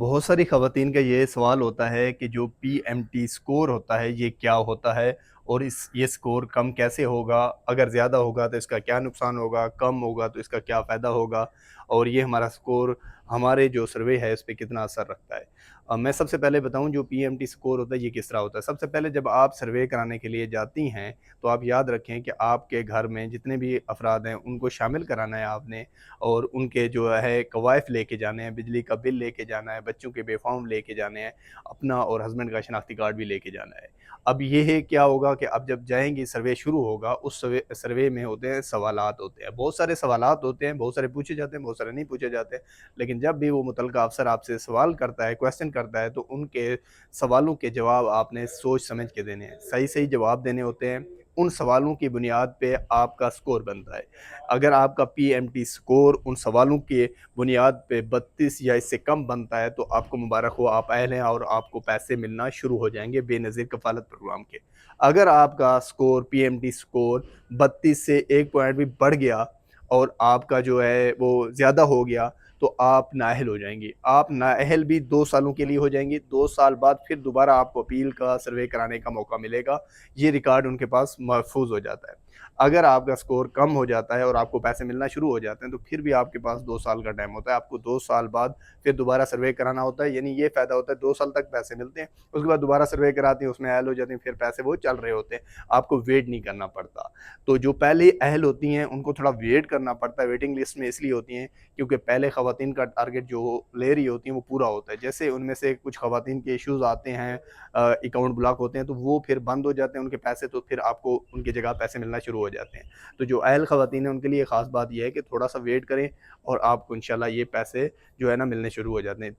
बहुत सारी ख़वातीन का ये सवाल होता है कि जो पीएमटी स्कोर होता है ये क्या होता है और ये स्कोर कम कैसे होगा? अगर ज़्यादा होगा तो इसका क्या नुकसान होगा? कम होगा तो इसका क्या फ़ायदा होगा? और ये हमारा स्कोर हमारे जो सर्वे है इस पे कितना असर रखता है? मैं सबसे पहले बताऊँ जो पीएमटी स्कोर होता है ये किस तरह होता है? सबसे पहले जब आप सर्वे कराने के लिए जाती हैं तो आप याद रखें कि आपके घर में जितने भी अफ़राद हैं उनको शामिल कराना है आपने और उनके जो है कवायफ लेके जाने हैं, बिजली का बिल लेके जाना है, बच्चों के यूनिफ़ॉर्म लेके जाने हैं, अपना और हस्बैंड का शनाख्ती कार्ड भी लेके जाना है। अब ये है क्या होगा कि अब जब जाएँगी सर्वे शुरू होगा, उस सर्वे में होते हैं सवालात होते हैं, बहुत सारे सवालात होते हैं, बहुत सारे पूछे जाते हैं, बहुत सारे नहीं पूछे जाते। लेकिन जब भी वो मुतल्लिका अफ़सर आपसे सवाल करता है, क्वेश्चन करता है, तो उनके सवालों के जवाब आपने सोच समझ के देने हैं। सही-सही जवाब देने होते हैं, उन सवालों की बुनियाद पे आपका स्कोर बनता है। अगर आपका पीएमटी स्कोर उन सवालों के बुनियाद पे 32 या इससे कम बनता है तो आपको मुबारक हो, आप अहल हैं और आपको पैसे मिलना शुरू हो जाएँगे बेनज़ीर कफ़ालत प्रोग्राम के। अगर आपका स्कोर पीएमटी स्कोर 32 से 1 पॉइंट भी बढ़ गया और आपका जो है वो ज़्यादा हो गया तो आप नाअहल हो जाएँगी। आप नाअहल भी 2 सालों के लिए हो जाएँगी, 2 साल बाद फिर दोबारा आपको अपील का सर्वे कराने का मौका मिलेगा। ये रिकॉर्ड उनके पास महफ़ूज़ हो जाता है। अगर आपका स्कोर कम हो जाता है और आपको पैसे मिलना शुरू हो जाते हैं तो फिर भी आपके पास 2 साल का टाइम होता है। आपको 2 साल बाद फिर दोबारा सर्वे कराना होता है, यानी ये फ़ायदा होता है 2 साल तक पैसे मिलते हैं, उसके बाद दोबारा सर्वे कराती हैं, उसमें अहल हो जाती हैं, फिर पैसे वो चल रहे होते हैं, आपको वेट नहीं करना पड़ता। तो जो पहले अहल होती हैं उनको थोड़ा वेट करना पड़ता है, वेटिंग लिस्ट में इसलिए होती हैं क्योंकि पहले ख़वातीन का टारगेट जो ले रही होती हैं वो पूरा होता है। जैसे उनमें से कुछ ख़वातीन के इश्यूज़ आते हैं, अकाउंट ब्लॉक होते हैं तो वो फिर बंद हो जाते हैं उनके पैसे, तो फिर आपको उनकी जगह पैसे मिलना शुरू हो जाते हैं। तो जो अहल ख़वातीन हैं उनके लिए ख़ास बात ये है कि थोड़ा-सा वेट करें और आपको इंशाल्लाह ये पैसे जो है ना मिलने शुरू हो जाते हैं। तो